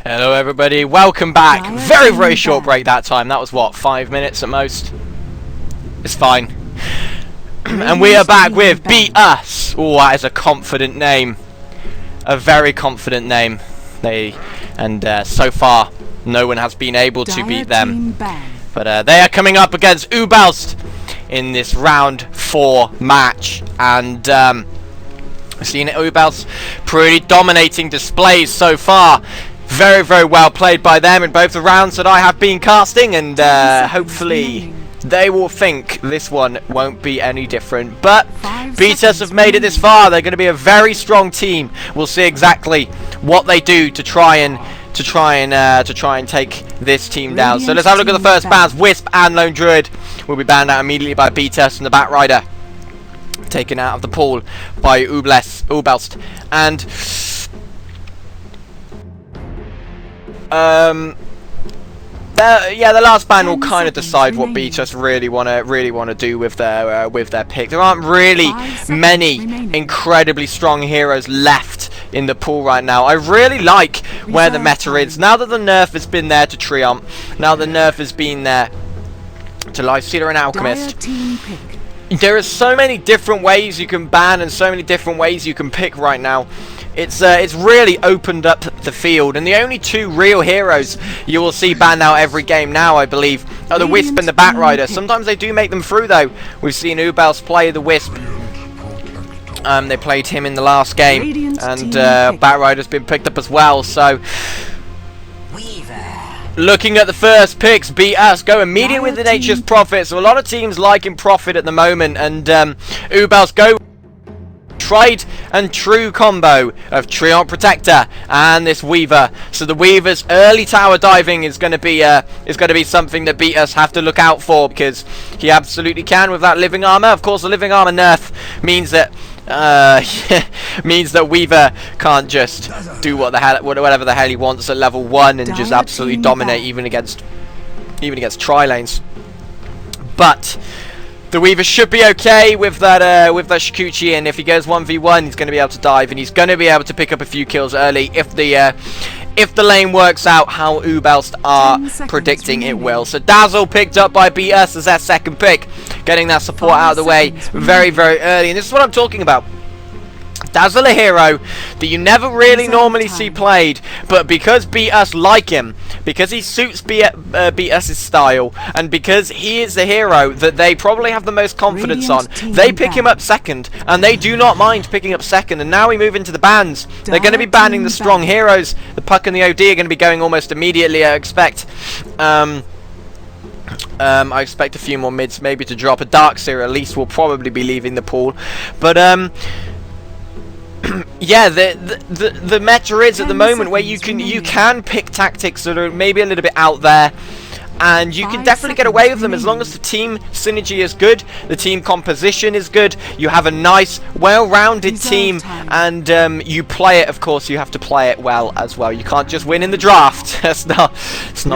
Hello everybody, welcome back. Very short break that time. That was what, 5 minutes at most? It's fine. And we are back with Beatus. Oh, that is a confident name. A very confident name. So far, no one has been able to beat them. But they are coming up against uebelst in this round 4 match. And we've seen uebelst pretty dominating displays so far. Very well played by them in both the rounds that I have been casting, and hopefully they will think this one won't be any different. But Beatus have made it this far. They're going to be a very strong team. We'll see exactly what they do to try and take this team down. So let's have a look at the first bans. Wisp and Lone Druid will be banned out immediately by Beatus, and the Bat Rider taken out of the pool by uebelst. And the last ban will kind of decide what Beatus really wanna do with their pick. There aren't really many incredibly strong heroes left in the pool right now. I really like where the meta is now that the nerf has been there to Treant. Now the nerf has been there to Lifestealer and Alchemist. There are so many different ways you can ban and so many different ways you can pick right now. It's really opened up the field, and the only 2 real heroes you will see banned out every game now, I believe, are the Wisp and the Bat Rider. Sometimes they do make them through, though. We've seen uebelst play the Wisp. They played him in the last game, and Bat Rider's been picked up as well. So, looking at the first picks, Beatus go immediate with the Nature's Prophet. So a lot of teams liking Prophet at the moment, and uebelst go tried and true combo of Treant Protector and this Weaver. So the Weaver's early tower diving is going to be something that Beatus have to look out for, because he absolutely can with that living armor. Of course, the living armor nerf means that Weaver can't just do whatever the hell he wants at level 1 and just absolutely dominate even against tri-lanes. But the Weaver should be okay with that Shikuchi, and if he goes 1v1, he's going to be able to dive, and he's going to be able to pick up a few kills early if the lane works out how uebelst are predicting it will. So Dazzle picked up by Beatus as their second pick, getting that support out of the way very early, and this is what I'm talking about. Dazzle, a hero that you never really normally see played, but because Beatus like him, because he suits Beatus' style, and because he is the hero that they probably have the most confidence on, they pick him up second, and they do not mind picking up second. And now we move into the bans. They're going to be banning the strong heroes. The Puck and the OD are going to be going almost immediately, I expect. I expect a few more mids maybe to drop. A Darkseer at least will probably be leaving the pool, but yeah, the meta is at the moment where you can pick tactics that are maybe a little bit out there, and you can definitely get away with them as long as the team synergy is good, the team composition is good, you have a nice, well-rounded team, and you play it. Of course, you have to play it well as well. You can't just win in the draft. It's not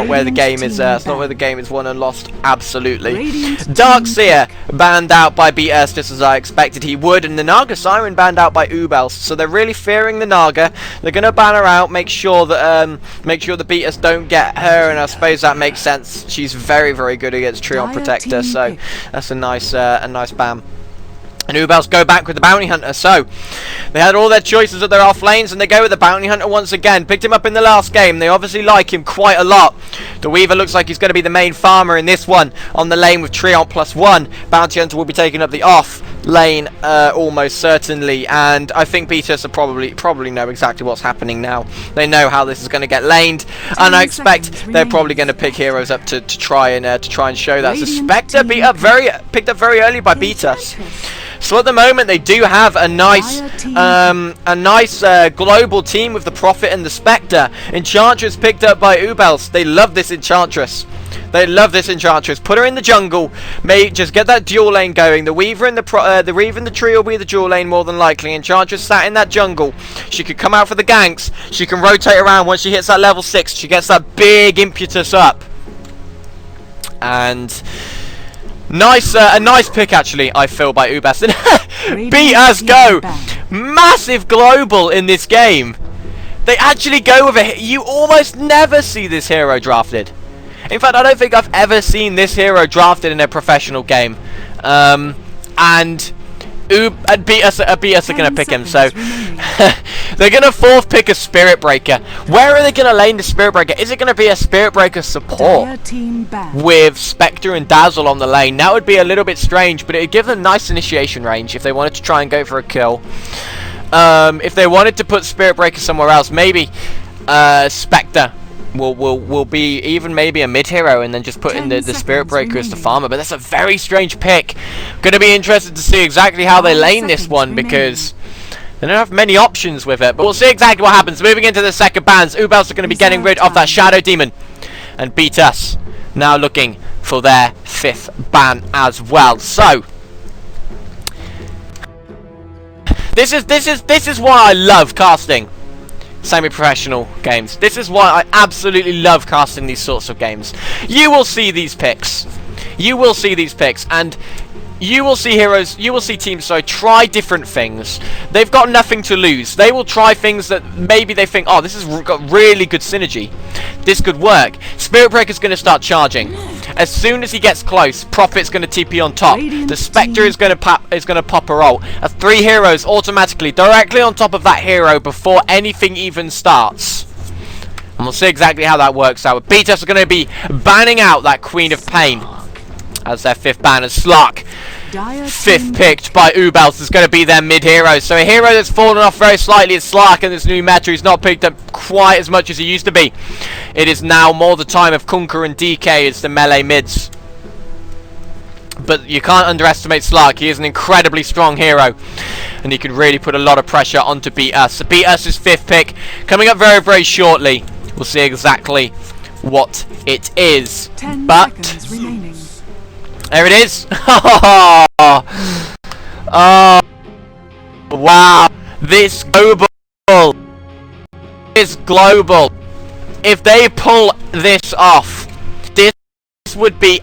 where the game is. It's not where the game is won and lost. Absolutely. Darkseer banned out by Beatus, just as I expected he would, and the Naga Siren banned out by uebelst. So they're really fearing the Naga. They're going to ban her out. Make sure the Beatus don't get her, and I suppose that makes sense. She's very good against Treant Protector, so that's a nice ban. And uebelst go back with the Bounty Hunter. So they had all their choices at their off lanes, and they go with the Bounty Hunter once again. Picked him up in the last game. They obviously like him quite a lot. The Weaver looks like he's going to be the main farmer in this one on the lane with Treant +1. Bounty Hunter will be taking up the off lane almost certainly, and I think Beatus probably know exactly what's happening now. They know how this is going to get laned, and I expect they're probably going to pick heroes up to try and show that. So Spectre picked up very early by Beatus. So at the moment they do have a nice global team with the Prophet and the Spectre. Enchantress picked up by uebelst. They love this Enchantress. They love this Enchantress. Put her in the jungle. Just get that dual lane going. The Weaver and the Weaver and the tree will be the dual lane more than likely. Enchantress sat in that jungle. She could come out for the ganks. She can rotate around once she hits that level 6. She gets that big impetus up. And a nice pick actually, I feel, by uebelst. Beatus go! Massive global in this game. They actually go with it. You almost never see this hero drafted. In fact, I don't think I've ever seen this hero drafted in a professional game. And Beatus are going to pick him, so they're going to fourth pick a Spirit Breaker. Where are they going to lane the Spirit Breaker? Is it going to be a Spirit Breaker support with Spectre and Dazzle on the lane? That would be a little bit strange, but it would give them nice initiation range if they wanted to try and go for a kill. If they wanted to put Spirit Breaker somewhere else, maybe Spectre will be even maybe a mid hero, and then just put in the Spirit Breaker as the farmer. But that's a very strange pick. Gonna be interested to see exactly how they lane this one, because they don't have many options with it. But we'll see exactly what happens. Moving into the second bans, uebelst are going to be getting rid of that Shadow Demon, and Beatus now looking for their 5th ban as well. So this is why I love casting semi-professional games. This is why I absolutely love casting these sorts of games. You will see these picks. You will see these picks, and you will see heroes, you will see teams try different things. They've got nothing to lose. They will try things that maybe they think, oh, this has got really good synergy. This could work. Spirit Breaker's going to start charging. As soon as he gets close, Prophet's going to TP on top. The Spectre is going to pop a ult. 3 heroes automatically directly on top of that hero before anything even starts. And we'll see exactly how that works out. Beatus are going to be banning out that Queen of Pain as their 5th ban, as Slark, 5th picked by uebelst, is going to be their mid hero. So a hero that's fallen off very slightly is Slark in this new meta. He's not picked up quite as much as he used to be. It is now more the time of Kunkka and DK as the melee mids. But you can't underestimate Slark. He is an incredibly strong hero, and he could really put a lot of pressure onto Beatus. So Beatus is 5th pick, coming up very, very shortly. We'll see exactly what it is. But there it is. Oh, wow. This global. If they pull this off, this would be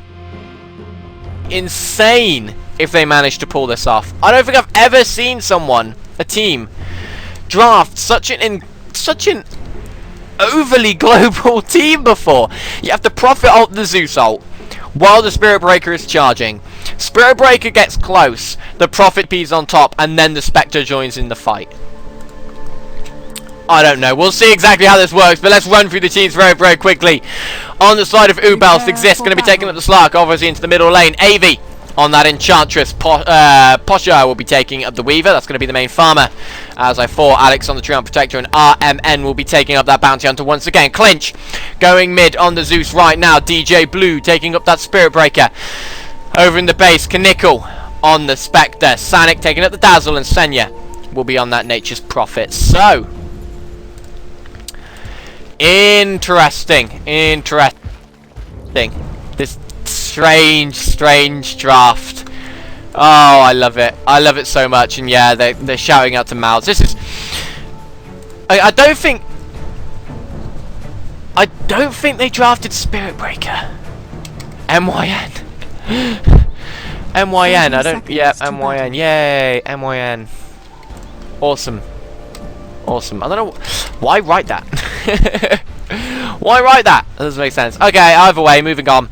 insane if they manage to pull this off. I don't think I've ever seen a team, draft such an overly global team before. You have the Prophet ult, the Zeus ult, while the Spirit Breaker is charging. Spirit Breaker gets close, the Prophet P's on top, and then the Spectre joins in the fight. I don't know. We'll see exactly how this works, but let's run through the teams very, very quickly. On the side of uebelst, Exist going to be taking up the Slark, obviously into the middle lane. AV on that Enchantress. Posha will be taking up the Weaver. That's going to be the main farmer. As I thought, Alex on the Treant Protector, and RMN will be taking up that Bounty Hunter once again. Clinch going mid on the Zeus right now. DJ Blue taking up that Spirit Breaker. Over in the base, Kanikal on the Spectre. Sanic taking up the Dazzle, and Senya will be on that Nature's Prophet. So interesting. This strange draft. Oh, I love it. I love it so much. And yeah, they're shouting out to mouths. This is. I don't think they drafted Spirit Breaker. MYN. MYN. I don't. Yeah, MYN. Yay, MYN. Awesome. I don't know why write that. Why write that? That doesn't make sense. Okay, either way, moving on.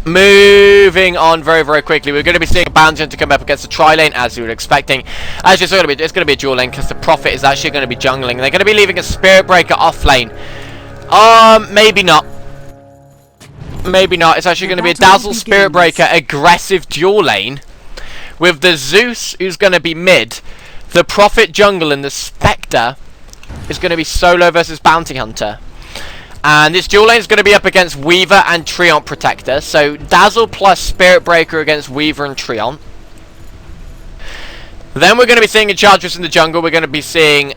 Moving on very, very quickly. We're going to be seeing a Bounty Hunter come up against the tri-lane, as you were expecting. Actually, it's going to be a dual lane, because the Prophet is actually going to be jungling. They're going to be leaving a Spirit Breaker off lane. Maybe not. Maybe not. It's actually going to be a Dazzle Spirit Breaker aggressive dual lane, with the Zeus, who's going to be mid, the Prophet jungle, and the Spectre is going to be solo versus Bounty Hunter. And this dual lane is going to be up against Weaver and Treant Protector. So Dazzle plus Spirit Breaker against Weaver and Treant. Then we're going to be seeing Enchantress in the jungle. We're going to be seeing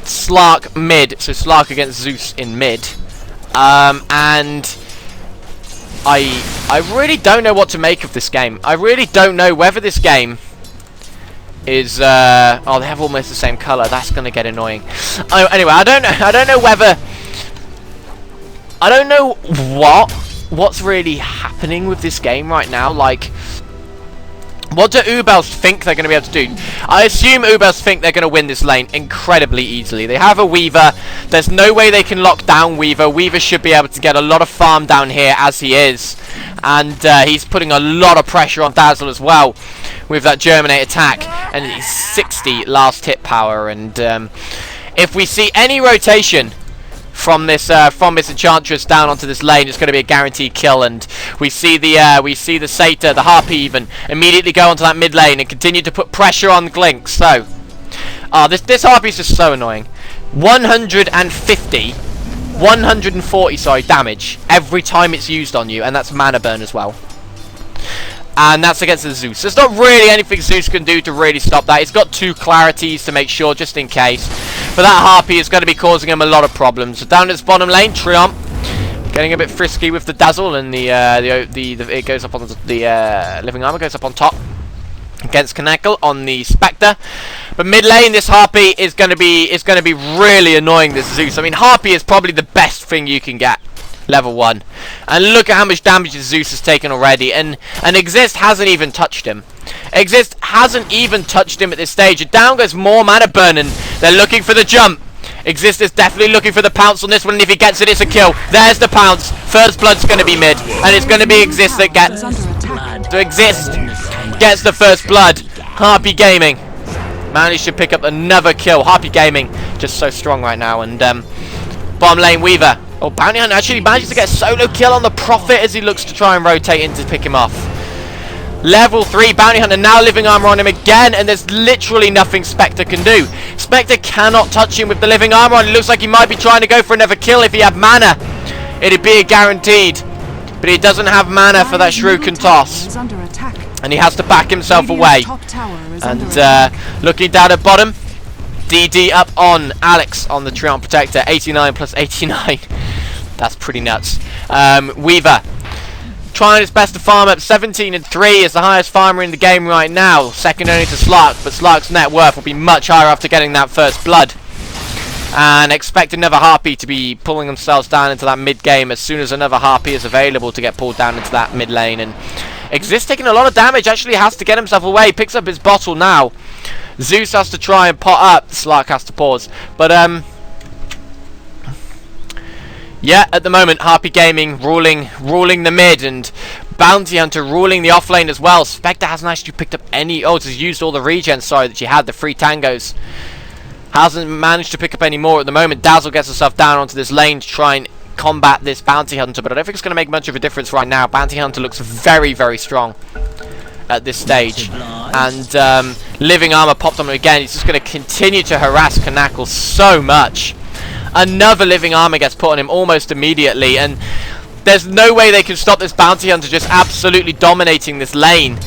Slark mid. So Slark against Zeus in mid. And I really don't know what to make of this game. I really don't know whether this game is oh, they have almost the same color. That's gonna get annoying. Anyway, I don't know whether, I don't know what's really happening with this game right now. Like, What do uebelst think they're going to be able to do? I assume uebelst think they're going to win this lane incredibly easily. They have a Weaver. There's no way they can lock down Weaver. Weaver should be able to get a lot of farm down here as he is. And he's putting a lot of pressure on Dazzle as well with that Germinate attack. And he's 60 last hit power. And if we see any rotation from this Enchantress down onto this lane, it's going to be a guaranteed kill. And we see the Satyr, the Harpy even, immediately go onto that mid lane and continue to put pressure on Glink. So, this Harpy is just so annoying. 140 damage every time it's used on you, and that's mana burn as well. And that's against the Zeus. There's not really anything Zeus can do to really stop that. He's got 2 clarities to make sure, just in case. But that Harpy is going to be causing him a lot of problems. So down this bottom lane, Triumph getting a bit frisky with the Dazzle, and it goes up on the Living Armor goes up on top against Knackle on the Spectre. But mid lane, this Harpy is going to be really annoying this Zeus. I mean, Harpy is probably the best thing you can get. Level 1. And look at how much damage Zeus has taken already. And Exist hasn't even touched him. Exist hasn't even touched him at this stage. And down goes more mana burning. They're looking for the jump. Exist is definitely looking for the pounce on this one. And if he gets it, it's a kill. There's the pounce. First blood's going to be mid. And it's going to be Exist that gets... So Exist gets the first blood. Harpy Gaming managed to pick up another kill. Harpy Gaming just so strong right now. And bottom lane, Weaver. Oh, Bounty Hunter actually manages to get a solo kill on the Prophet as he looks to try and rotate in to pick him off. Level 3 Bounty Hunter, now Living Armor on him again, and there's literally nothing Spectre can do. Spectre cannot touch him with the Living Armor on. It looks like he might be trying to go for another kill if he had mana. It'd be a guaranteed. But he doesn't have mana for that Shuriken toss. And he has to back himself away. And looking down at bottom, DD up on Alex on the Triumph Protector, 89 plus 89. That's pretty nuts. Weaver trying his best to farm up. 17 and 3 is the highest farmer in the game right now, second only to Slark, but Slark's net worth will be much higher after getting that first blood. And expect another Harpy to be pulling themselves down into that mid game as soon as another Harpy is available to get pulled down into that mid lane. And Exist taking a lot of damage, actually has to get himself away, picks up his bottle now. Zeus has to try and pot up, Slark has to pause. But yeah, at the moment, Harpy Gaming ruling the mid, and Bounty Hunter ruling the off lane as well. Spectre hasn't actually picked up any... Oh, it's used all the regen, sorry, that she had, the 3 tangos. Hasn't managed to pick up any more at the moment. Dazzle gets herself down onto this lane to try and combat this Bounty Hunter, but I don't think it's going to make much of a difference right now. Bounty Hunter looks very, very strong at this stage. And Living Armor popped on him again. He's just going to continue to harass Knackle so much. Another Living Armor gets put on him almost immediately, and there's no way they can stop this Bounty Hunter just absolutely dominating this lane.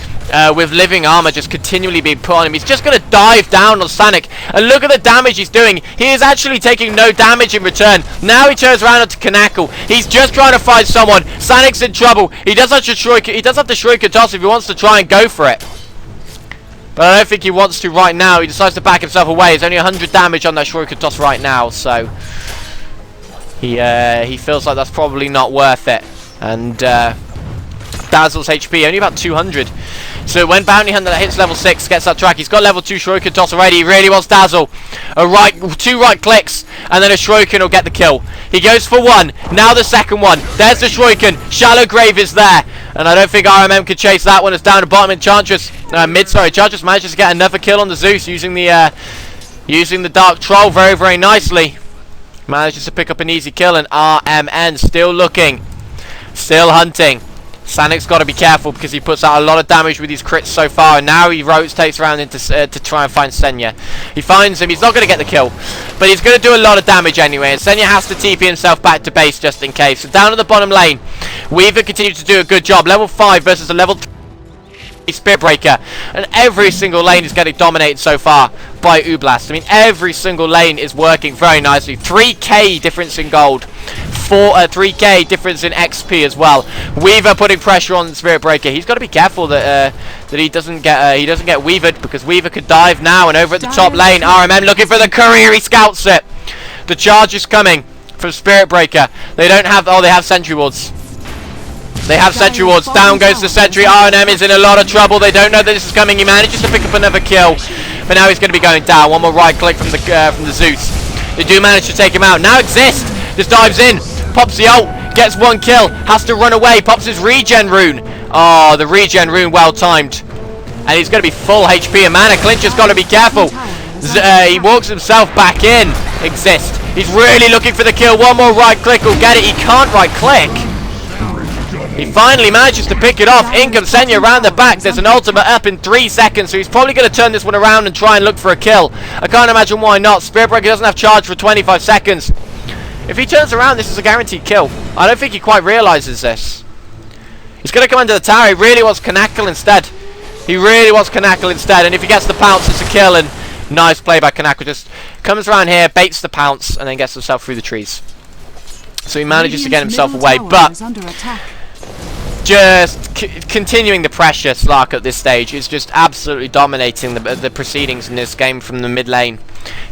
With Living Armor just continually being put on him. He's just going to dive down on Sanic. And look at the damage he's doing. He is actually taking no damage in return. Now he turns around onto Knackle. He's just trying to find someone. Sanic's in trouble. He does have the Shuriken toss if he wants to try and go for it. But I don't think he wants to right now. He decides to back himself away. There's only 100 damage on that Shuriken toss right now. So he feels like that's probably not worth it. And Dazzle's HP only about 200. So when Bounty Hunter hits level 6, gets that track, he's got level 2 Shuriken toss already. He really wants Dazzle. Two right clicks, and then a Shuriken will get the kill. He goes for one. Now the second one. There's the Shuriken. Shallow Grave is there, and I don't think RMM could chase that one. It's down to bottom. Enchantress, Enchantress manages to get another kill on the Zeus using the Dark Troll very, very nicely. Manages to pick up an easy kill, and RMN still looking, still hunting. Sanic's got to be careful because he puts out a lot of damage with his crits so far, and now he rotates around into to try and find Senya. He finds him. He's not going to get the kill, but he's going to do a lot of damage anyway, and Senya has to TP himself back to base just in case. So down at the bottom lane, Weaver continues to do a good job. Level 5 versus a level 3 Spirit Breaker, and every single lane is getting dominated so far by uebelst. I mean, every single lane is working very nicely. 3k difference in gold, 3k difference in XP as well. Weaver putting pressure on Spirit Breaker. He's got to be careful that he doesn't get Weavered, because Weaver could dive now. And over at the top lane, RMM looking for the courier. He scouts it. The charge is coming from Spirit Breaker. They don't have... Oh, they have Sentry Wards. They have sentry wards. Down goes the sentry. R&M is in a lot of trouble. They don't know that this is coming. He manages to pick up another kill, but now he's going to be going down. One more right click from the Zeus. They do manage to take him out. Now Exist just dives in, pops the ult, gets one kill, has to run away, pops his regen rune. Oh, the regen rune well timed. And he's going to be full HP and mana. Clinch has got to be careful. He walks himself back in. Exist. He's really looking for the kill. One more right click will get it. He can't right click. He finally manages to pick it off. In comes Senya around the back. There's an ultimate up in 3 seconds, so he's probably going to turn this one around and try and look for a kill. I can't imagine why not. Spirit Breaker doesn't have charge for 25 seconds. If he turns around, this is a guaranteed kill. I don't think he quite realises this. He's going to come under the tower. He really wants Kanakal instead. He really wants Kanakal instead, and if he gets the pounce, it's a kill. And nice play by Kanakal. Just comes around here, baits the pounce, and then gets himself through the trees. So he manages to get himself away, but just continuing the pressure. Slark at this stage is just absolutely dominating the proceedings in this game from the mid lane.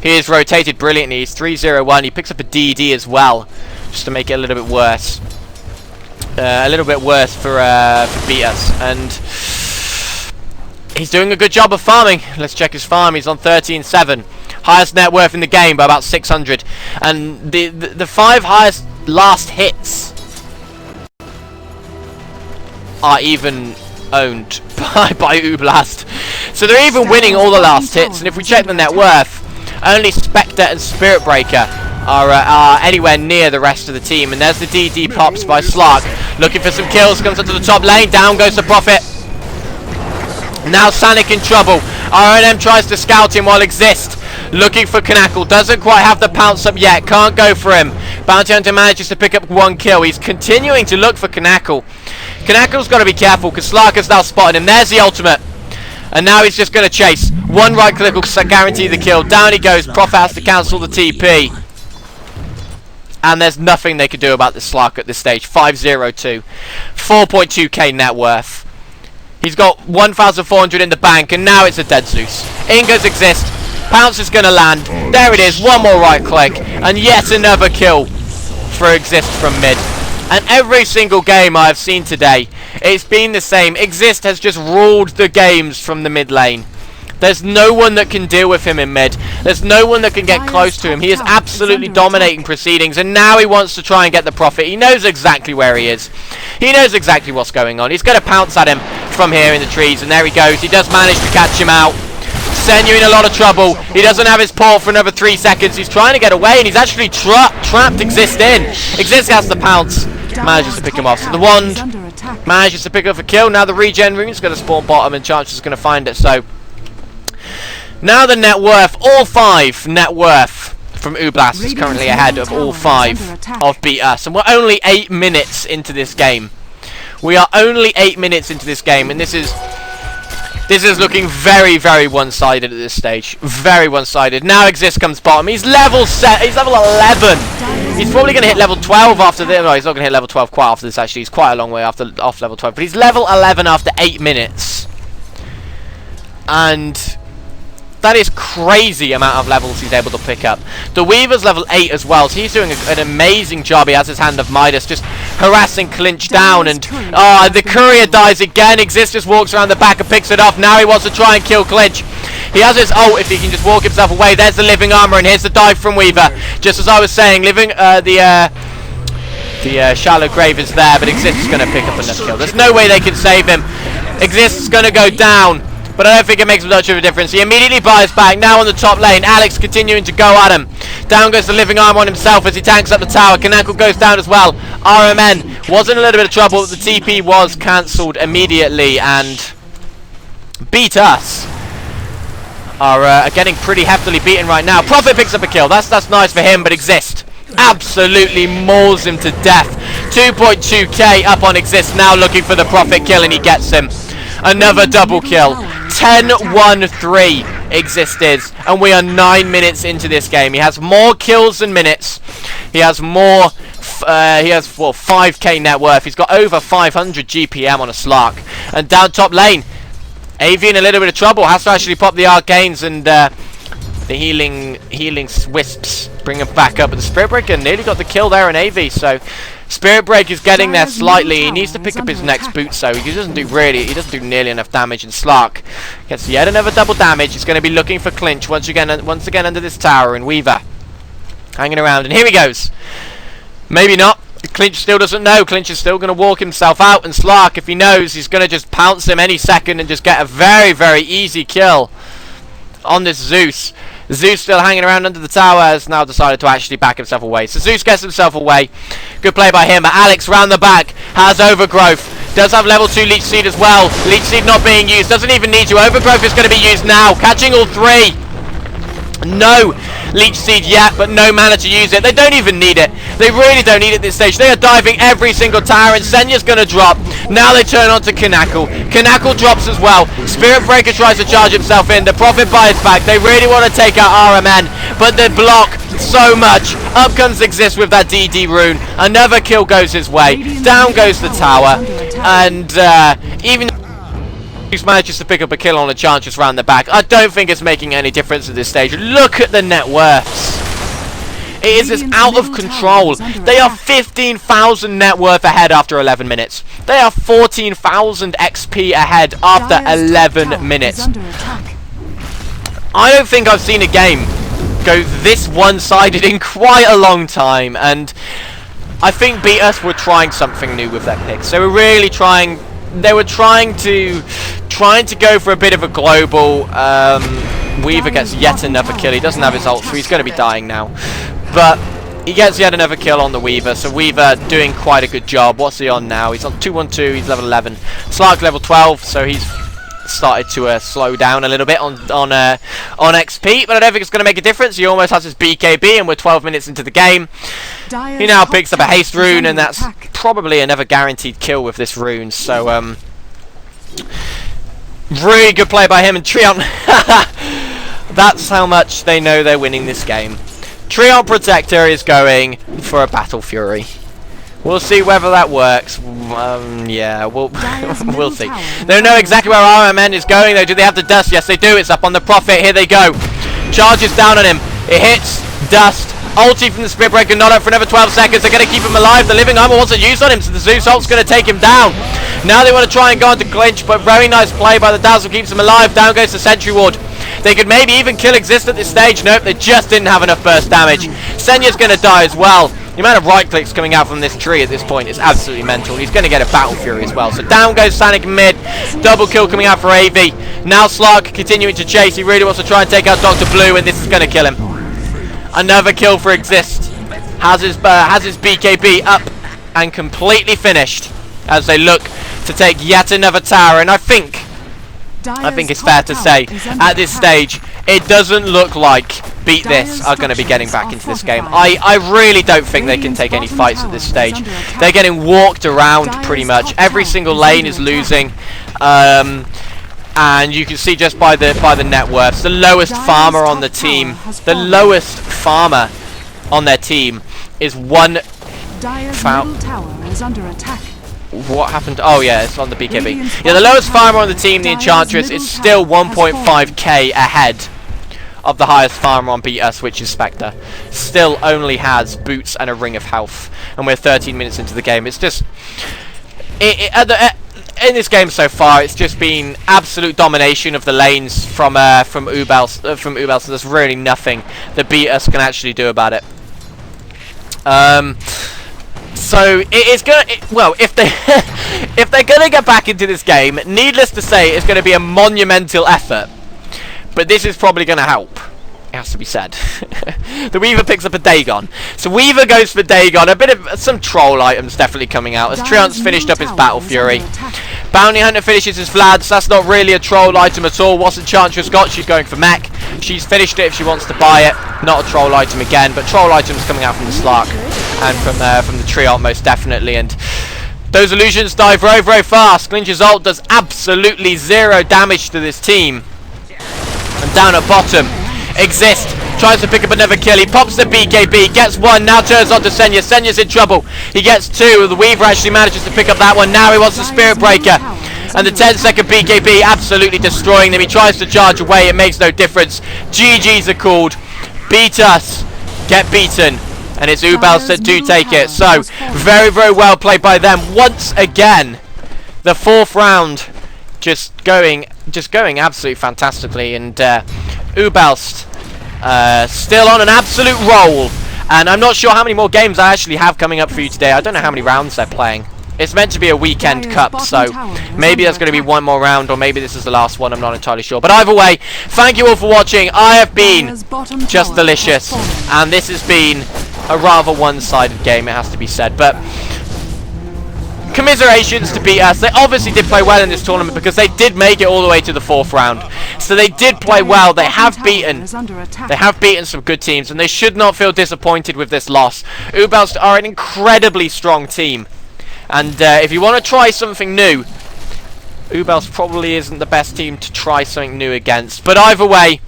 He is rotated brilliantly. He's 3-0-1. He picks up a DD as well, just to make it a little bit worse. A little bit worse for Beatus, and he's doing a good job of farming. Let's check his farm. He's on 13-7. Highest net worth in the game by about 600. And the 5 highest last hits are even owned by uebelst. So they're even winning all the last hits. And if we check the net worth, only Spectre and Spirit Breaker are anywhere near the rest of the team. And there's the DD pops by Slark. Looking for some kills. Comes onto the top lane. Down goes the Prophet. Now Sanic in trouble. R&M tries to scout him while Exist looking for Kanakal. Doesn't quite have the pounce up yet. Can't go for him. Bounty Hunter manages to pick up 1 kill. He's continuing to look for Kanakal. Kanakal's got to be careful because Slark has now spotted him. There's the ultimate. And now he's just going to chase. 1 right click will guarantee the kill. Down he goes. Prophet has to cancel the TP. And there's nothing they can do about this Slark at this stage. 5-0-2. 4.2k net worth. He's got 1,400 in the bank, and now it's a dead Zeus. In goes Exist. Pounce is going to land. There it is. 1 more right click. And yet another kill for Exist from mid. And every single game I've seen today, it's been the same. Exist has just ruled the games from the mid lane. There's no one that can deal with him in mid. There's no one that can get close to him. He is absolutely dominating proceedings, and now he wants to try and get the Prophet. He knows exactly where he is. He knows exactly what's going on. He's going to pounce at him from here in the trees, and there he goes. He does manage to catch him out. Senya in a lot of trouble. He doesn't have his port for another 3 seconds. He's trying to get away, and he's actually trapped Exist in. Exist has the pounce. Manages to pick him off. So the wand manages to pick up a kill. Now the regen rune is going to spawn bottom, and Chance is going to find it. So now the net worth, all 5 net worth from uebelst is currently ahead of all 5 of Beatus. And we're only 8 minutes into this game. We are only 8 minutes into this game, and this is looking very, very one-sided at this stage. Very one-sided. Now Exist comes bottom. He's level 11. He's probably going to hit level 12 after this. No, he's not going to hit level 12 quite after this, actually. He's quite a long way off level 12. But he's level 11 after 8 minutes. And that is crazy amount of levels he's able to pick up. The Weaver's level 8 as well, so he's doing an amazing job. He has his Hand of Midas, just harassing Clinch down, and the Courier dies again. Exist just walks around the back and picks it off. Now he wants to try and kill Clinch. He has his ult if he can just walk himself away. There's the living armor, and here's the dive from Weaver. Just as I was saying, the shallow grave is there, but Exist is going to pick up another kill. There's no way they can save him. Exist is going to go down, but I don't think it makes much of a difference. He immediately buys back. Now on the top lane, Alex continuing to go at him. Down goes the living arm on himself as he tanks up the tower. Kanakal goes down as well. RMN was in a little bit of trouble, but the TP was cancelled immediately, and Beatus are getting pretty heftily beaten right now. Prophet picks up a kill. That's nice for him, but Exist absolutely mauls him to death. 2.2k up on Exist, now looking for the Prophet kill, and he gets him. Another double kill. 10-1-3 Exist is, and we are 9 minutes into this game. He has more kills than minutes. He has more. He has 5k net worth. He's got over 500 GPM on a Slark. And down top lane, AV in a little bit of trouble. Has to actually pop the arcanes and the healing wisps. Bring him back up. And the Spirit Breaker nearly got the kill there in AV. So Spirit Break is getting there slightly. He needs to pick up his next boot, so he doesn't do nearly enough damage. And Slark gets yet another double damage. He's going to be looking for clinch once again under this tower. And Weaver hanging around, and here he goes. Maybe not. Clinch still doesn't know. Clinch is still going to walk himself out, and Slark, if he knows, he's going to just pounce him any second and just get a very, very easy kill on this Zeus. Zeus still hanging around under the tower, has now decided to actually back himself away. So Zeus gets himself away. Good play by him. But Alex round the back has Overgrowth. Does have level 2 Leech Seed as well. Leech Seed not being used. Doesn't even need to. Overgrowth is going to be used now. Catching all three. No Leech Seed yet, but no mana to use it. They don't even need it. They really don't need it at this stage. They are diving every single tower, and Senya's going to drop. Now they turn on to Kanakle. Kanakle drops as well. Spirit Breaker tries to charge himself in. The Prophet buys back. They really want to take out RMN, but they block so much. Up comes Exist with that DD rune. Another kill goes his way. Down goes the tower. And even manages to pick up a kill on a Enchantress round the back. I don't think it's making any difference at this stage. Look at the net worths. It is just out of control. They are 15,000 net worth ahead after 11 minutes. They are 14,000 XP ahead after 11 minutes. I don't think I've seen a game go this one-sided in quite a long time, and I think Beatus were trying something new with their picks. They were really trying. They were trying to go for a bit of a global. Weaver gets yet another kill. He doesn't have his ult, so he's going to be dying now. But he gets yet another kill on the Weaver. So Weaver doing quite a good job. What's he on now? He's on 212. He's level 11. Slark level 12. So he's started to slow down a little bit on XP, but I don't think it's going to make a difference. He almost has his BKB, and we're 12 minutes into the game. He now picks up a haste rune, and that's probably another guaranteed kill with this rune. So really good play by him, and Treant. That's how much they know they're winning this game. Treant Protector is going for a Battle Fury. We'll see whether that works. Yeah, we'll see. They don't know exactly where RMN is going, though. Do they have the dust? Yes, they do. It's up on the Prophet. Here they go. Charges down on him. It hits. Dust. Ulti from the Spirit Breaker. Not up for another 12 seconds. They're going to keep him alive. The Living Armor wasn't used on him, so the Zeus ult's going to take him down. Now they want to try and go on to clinch, but very nice play by the Dazzle. Keeps him alive. Down goes the Sentry Ward. They could maybe even kill Exist at this stage. Nope, they just didn't have enough burst damage. Senya's going to die as well. The amount of right clicks coming out from this tree at this point is absolutely mental. He's going to get a Battle Fury as well. So down goes Sanic mid. Double kill coming out for AV. Now Slark continuing to chase. He really wants to try and take out Dr. Blue, and this is going to kill him. Another kill for Exist. Has his BKB up and completely finished as they look to take yet another tower. And I think it's fair to say at this stage it doesn't look like Beatus are going to be getting back into this game. I really don't think they can take any fights at this stage. They're getting walked around pretty much. Every single lane is losing. And you can see just by the net worths, the lowest farmer on the team, their team is one. What happened? Oh yeah, it's on the BKB. Yeah, the lowest farmer on the team, the Enchantress, is still 1.5k ahead of the highest farmer on Beatus, which is Spectre. Still only has boots and a ring of health, and we're 13 minutes into the game. It's just in this game so far, it's just been absolute domination of the lanes from uebelst. So there's really nothing that Beatus can actually do about it. So it's gonna. Well, if they're gonna get back into this game, needless to say, it's going to be a monumental effort. But this is probably going to help. It has to be said. The Weaver picks up a Dagon. So Weaver goes for Dagon. A bit of some troll items definitely coming out as Treant's finished up his Battle Fury. Bounty Hunter finishes his Vlads. That's not really a troll item at all. What's Enchantress got? She's going for mech. She's finished it if she wants to buy it. Not a troll item again, but troll items coming out from the Slark and from the Treant most definitely. And those illusions die very, very fast. Clinch's ult does absolutely zero damage to this team. And down at bottom, Exist tries to pick up another kill. He pops the BKB, gets one, now turns on to Senya. Senya's in trouble. He gets two. The Weaver actually manages to pick up that one. Now he wants the Spirit Breaker. And the 10-second BKB absolutely destroying them. He tries to charge away. It makes no difference. GG's are called. Beat us. Get beaten. and it's uebelst that do take it. So, very, very well played by them. Once again, the 4th round just going absolutely fantastically, and uebelst still on an absolute roll. And I'm not sure how many more games I actually have coming up for you today. I don't know how many rounds they're playing. It's meant to be a weekend cup, so maybe there's going to be one more round, or maybe this is the last one. I'm not entirely sure. But either way, thank you all for watching. I have been just delicious, and this has been a rather one-sided game, it has to be said. But commiserations to Beatus. They obviously did play well in this tournament because they did make it all the way to the 4th round. So they did play well. They have beaten some good teams, and they should not feel disappointed with this loss. uebelst are an incredibly strong team, and if you want to try something new, uebelst probably isn't the best team to try something new against. But either way,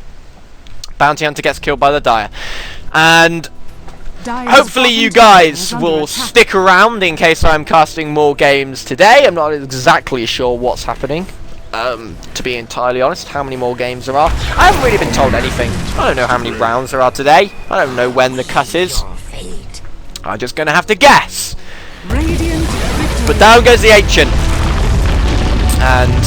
Bounty Hunter gets killed by the Dire, and hopefully you guys will stick around in case I'm casting more games today. I'm not exactly sure what's happening, to be entirely honest, how many more games there are. I haven't really been told anything. I don't know how many rounds there are today. I don't know when the cut is. I'm just going to have to guess. But down goes the ancient. And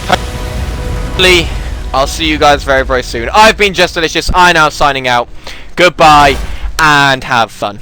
hopefully I'll see you guys very, very soon. I've been Just Delicious. I now signing out. Goodbye and have fun.